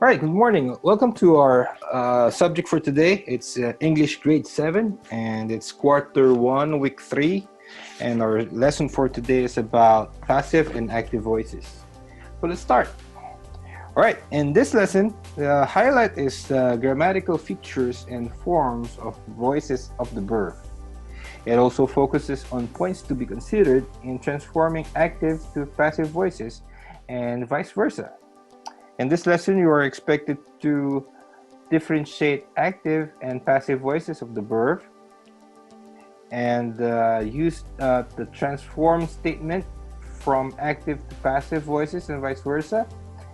All right, good morning. Welcome to our subject for today. It's English grade 7 and it's quarter 1, week 3. And our lesson for today is about passive and active voices. So let's start. All right, in this lesson, the highlight is grammatical features and forms of voices of the verb. It also focuses on points to be considered in transforming active to passive voices and vice versa. In this lesson, you are expected to differentiate active and passive voices of the verb and use the transform statement from active to passive voices and vice versa,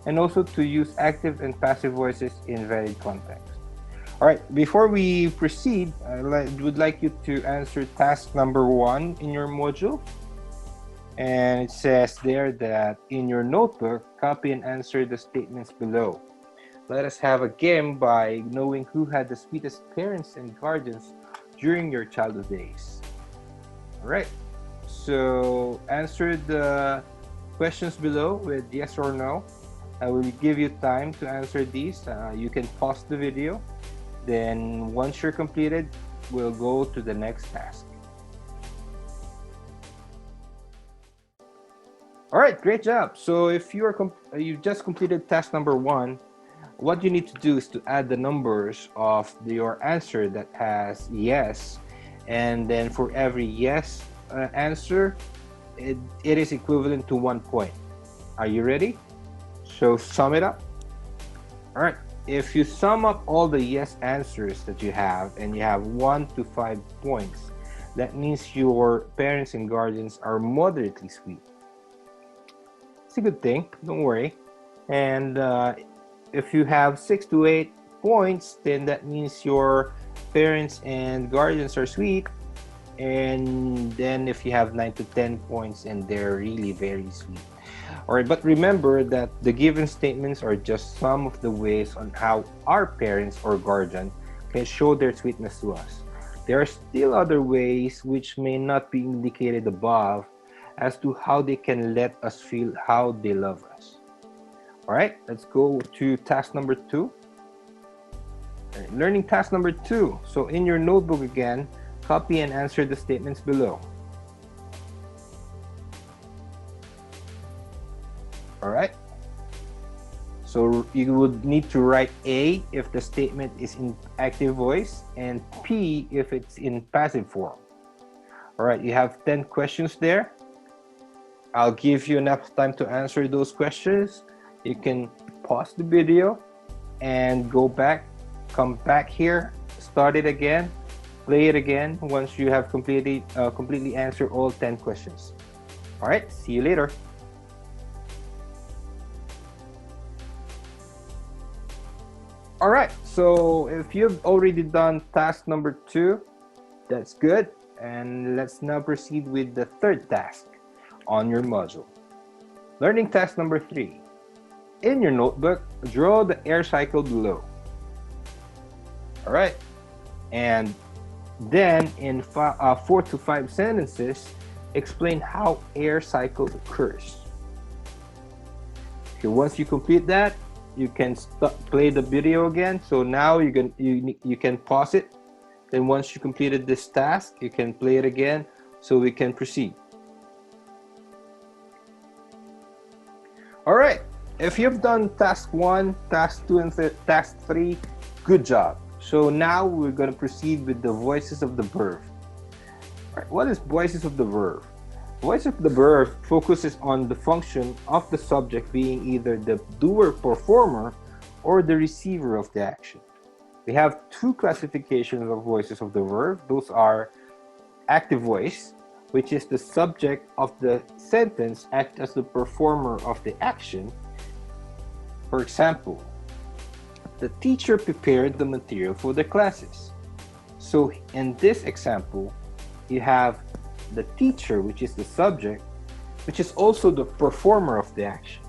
and also to use active and passive voices in varied contexts. All right, before we proceed, would like you to answer task number 1 in your module. And it says there that in your notebook, copy and answer the statements below. Let us have a game by knowing who had the sweetest parents and guardians during your childhood days. All right, so answer the questions below with yes or no. I will give you time to answer these. You can pause the video. Then once you're completed, we'll go to the next task. All right, great job. So if you just completed task number 1, what you need to do is to add the numbers of your answer that has yes, and then for every yes answer, it is equivalent to 1 point. Are you ready? So sum it up. All right, if you sum up all the yes answers that you have and you have 1 to 5 points, that means your parents and guardians are moderately sweet. It's a good thing, don't worry. And if you have 6 to 8 points, then that means your parents and guardians are sweet. And then if you have 9 to 10 points, and they're really very sweet. All right, but remember that the given statements are just some of the ways on how our parents or guardian can show their sweetness to us. There are still other ways which may not be indicated above as to how they can let us feel how they love us. All right, let's go to task number 2. Right, learning task number 2. So in your notebook again, copy and answer the statements below. All right, so you would need to write A if the statement is in active voice and P if it's in passive form. All right, you have 10 questions there. I'll give you enough time to answer those questions. You can pause the video and go back, come back here, start it again, play it again once you have completely answered all 10 questions. All right, see you later. All right, so if you've already done task number 2, that's good. And let's now proceed with the third task on your module. Learning task number 3. In your notebook, draw the air cycle below. All right, and then in 4 to 5 sentences, explain how air cycle occurs. Okay, once you complete that, you can play the video again. So now you can pause it. Then once you completed this task, you can play it again so we can proceed. All right, if you've done task 1, task 2, and task 3, good job. So now we're going to proceed with the voices of the verb. All right, what is voices of the verb? Voice of the verb focuses on the function of the subject being either the doer performer or the receiver of the action. We have 2 classifications of voices of the verb. Those are active voice, which is the subject of the sentence acts as the performer of the action. For example, the teacher prepared the material for the classes. So in this example, you have the teacher, which is the subject, which is also the performer of the action.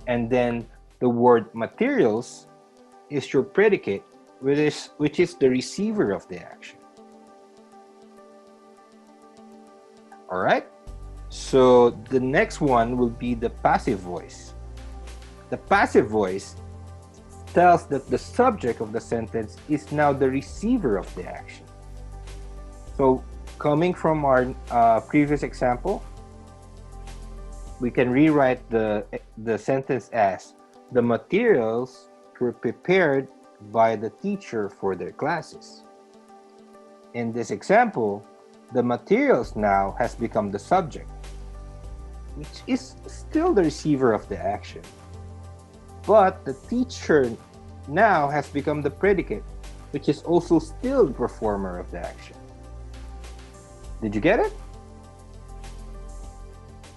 And then the word materials is your predicate, which is the receiver of the action. All right, so the next one will be the passive voice. The passive voice tells that the subject of the sentence is now the receiver of the action. So coming from our previous example, we can rewrite the sentence as, the materials were prepared by the teacher for their classes. In this example, the materials now has become the subject, which is still the receiver of the action. But the teacher now has become the predicate, which is also still the performer of the action. Did you get it?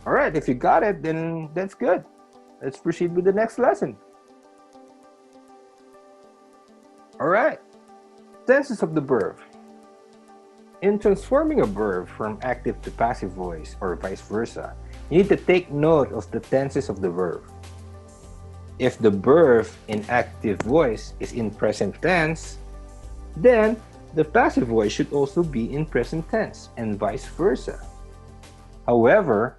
All right, if you got it, then that's good. Let's proceed with the next lesson. All right, tenses of the verb. In transforming a verb from active to passive voice or vice versa, you need to take note of the tenses of the verb. If the verb in active voice is in present tense, then the passive voice should also be in present tense and vice versa. However,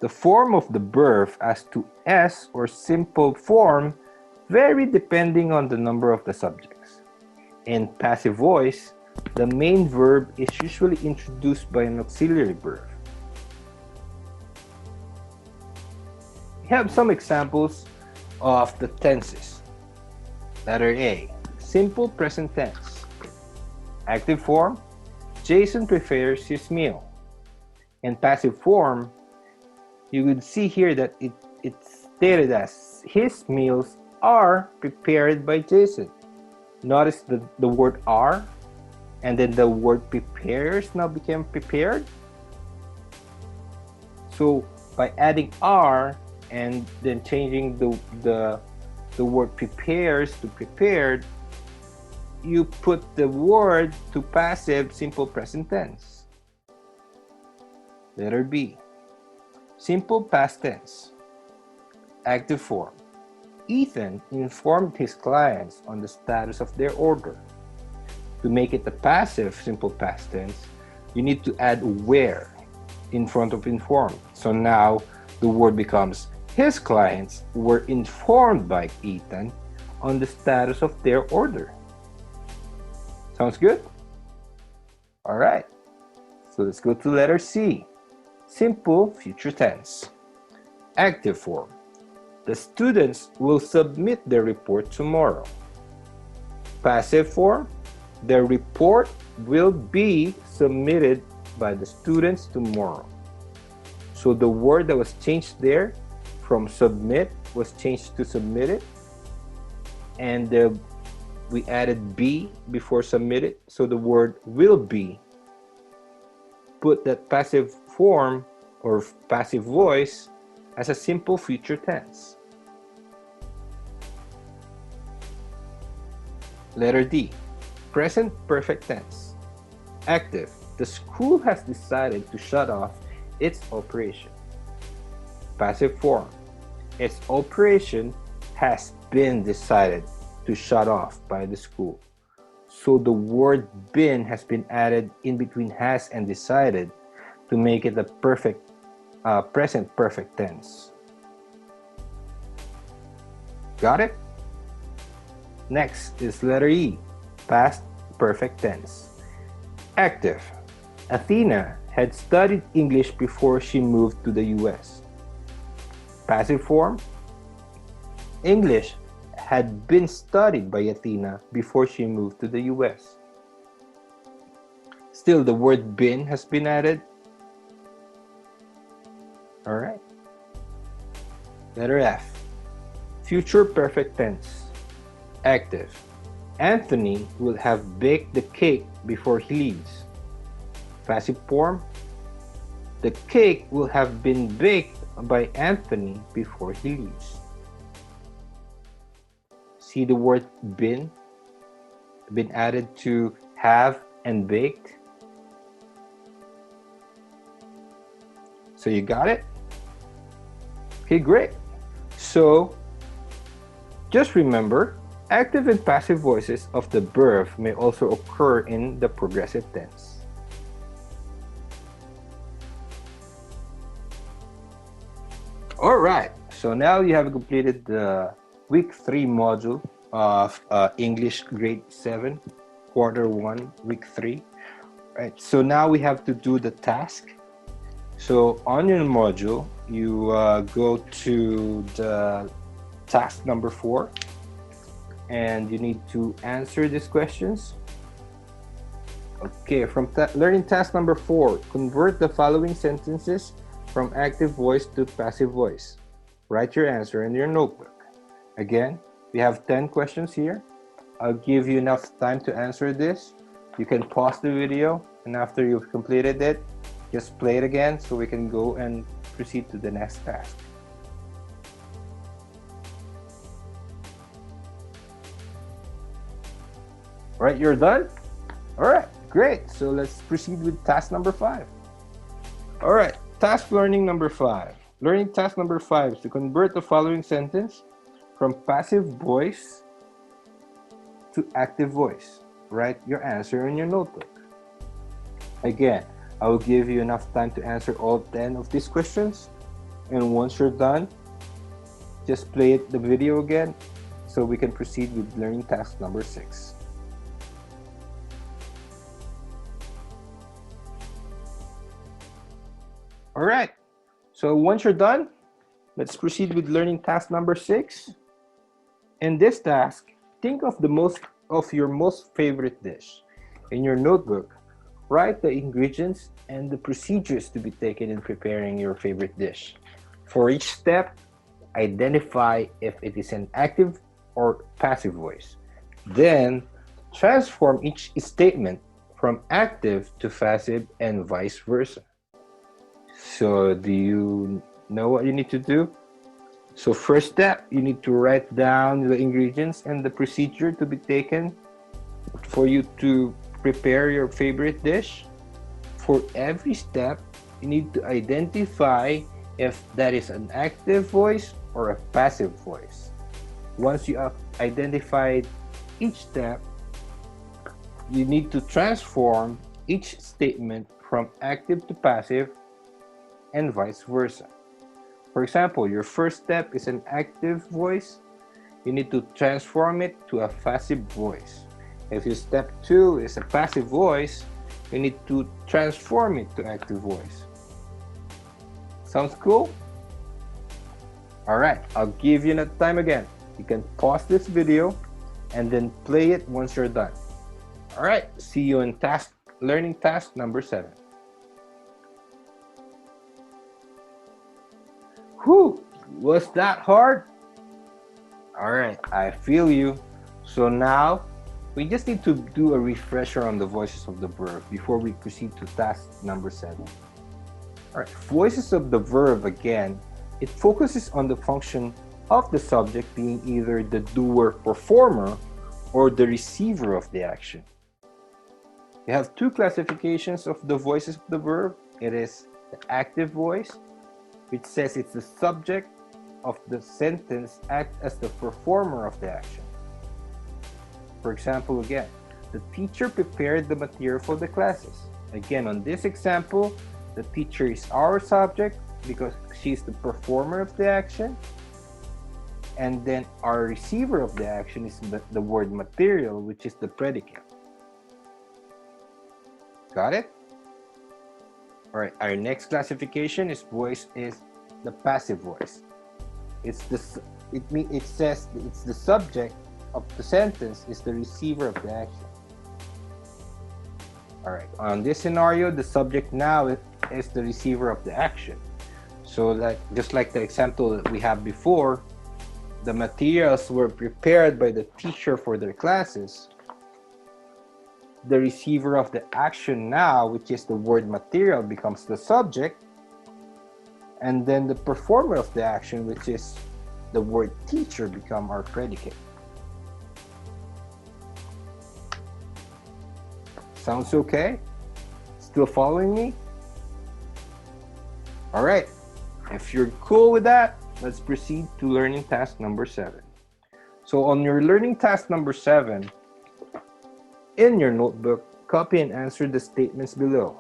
the form of the verb as to S or simple form vary depending on the number of the subjects. In passive voice, the main verb is usually introduced by an auxiliary verb. We have some examples of the tenses. Letter A, simple present tense. Active form, Jason prepares his meal. In passive form, you would see here that it's stated as, his meals are prepared by Jason. Notice the word are, and then the word prepares now became prepared. So by adding are and then changing the word prepares to prepared, you put the word to passive simple present tense. Letter B, simple past tense. Active form, Ethan informed his clients on the status of their order. To make it a passive simple past tense, you need to add where in front of informed. So now the word becomes, his clients were informed by Ethan on the status of their order. Sounds good? All right, so let's go to letter C, simple future tense. Active form, the students will submit their report tomorrow. Passive form, the report will be submitted by the students tomorrow. So the word that was changed there from submit was changed to submitted, and we added be before submitted, so the word will be. Put that passive form or passive voice as a simple future tense. Letter D, present perfect tense. Active, the school has decided to shut off its operation. Passive form, its operation has been decided to shut off by the school. So the word been has been added in between has and decided to make it a perfect present perfect tense. Got it? Next is letter E, past perfect tense. Active, Athena had studied English before she moved to the US. Passive form, English had been studied by Athena before she moved to the US. Still, the word been has been added. All right. Letter F, future perfect tense. Active, Anthony will have baked the cake before he leaves. Passive form, the cake will have been baked by Anthony before he leaves. See the word been added to have and baked. So you got it? Okay, great. So just remember, active and passive voices of the verb may also occur in the progressive tense. All right, so now you have completed the week 3 module of English grade 7, quarter 1, week 3. Right, so now we have to do the task. So on your module, you go to the task number 4, and you need to answer these questions. Okay, from learning task number 4, convert the following sentences from active voice to passive voice. Write your answer in your notebook. Again, we have 10 questions here. I'll give you enough time to answer this. You can pause the video, and after you've completed it, just play it again so we can go and proceed to the next task. All right, you're done? All right, great. So let's proceed with task number 5. All right, task learning number 5. Learning task number 5 is to convert the following sentence from passive voice to active voice. Write your answer in your notebook. Again, I will give you enough time to answer all 10 of these questions. And once you're done, just play the video again so we can proceed with learning task number 6. All right, so once you're done, let's proceed with learning task number 6. In this task, think of your most favorite dish. In your notebook, write the ingredients and the procedures to be taken in preparing your favorite dish. For each step, identify if it is an active or passive voice. Then, transform each statement from active to passive and vice versa. So do you know what you need to do? So first step, you need to write down the ingredients and the procedure to be taken for you to prepare your favorite dish. For every step, you need to identify if that is an active voice or a passive voice. Once you have identified each step, you need to transform each statement from active to passive and vice versa. For example, your first step is an active voice. You need to transform it to a passive voice. If your step 2 is a passive voice, you need to transform it to active voice. Sounds cool? All right, I'll give you enough time again. You can pause this video and then play it once you're done. All right, see you in learning task number 7. Whew, was that hard? All right, I feel you. So now, we just need to do a refresher on the voices of the verb before we proceed to task number 7. All right, voices of the verb again, it focuses on the function of the subject being either the doer performer or the receiver of the action. We have 2 classifications of the voices of the verb. It is the active voice, which says it's the subject of the sentence act as the performer of the action. For example, again, the teacher prepared the material for the classes. Again, on this example, the teacher is our subject because she's the performer of the action. And then our receiver of the action is the word material, which is the predicate. Got it? All right, our next classification is the passive voice. It says it's the subject of the sentence is the receiver of the action. All right, on this scenario, the subject now is the receiver of the action. So just like the example that we have before, the materials were prepared by the teacher for their classes. The receiver of the action now, which is the word material, becomes the subject. And then the performer of the action, which is the word teacher, become our predicate. Sounds okay? Still following me? All right, if you're cool with that, let's proceed to learning task number 7. So on your learning task number 7, in your notebook, copy and answer the statements below.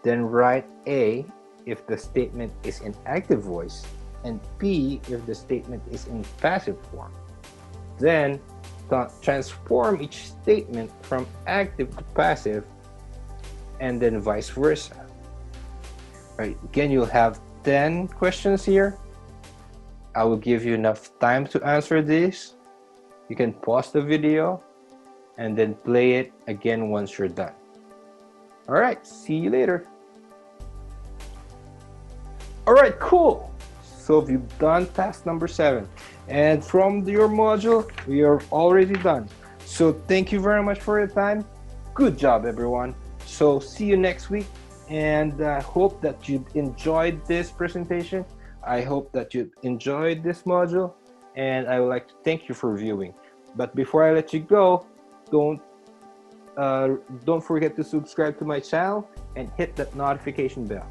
Then write A if the statement is in active voice and P if the statement is in passive form. Then transform each statement from active to passive, and then vice versa. Right, again, you'll have 10 questions here. I will give you enough time to answer this. You can pause the video and then play it again once you're done. All right, see you later. All right, cool. So you've done task number 7. And from your module, we are already done. So thank you very much for your time. Good job, everyone. So see you next week. And I hope that you enjoyed this presentation. I hope that you enjoyed this module. And I would like to thank you for viewing. But before I let you go, don't forget to subscribe to my channel and hit that notification bell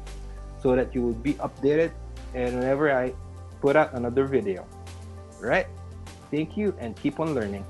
so that you will be updated and whenever I put out another video. All right? Thank you and keep on learning.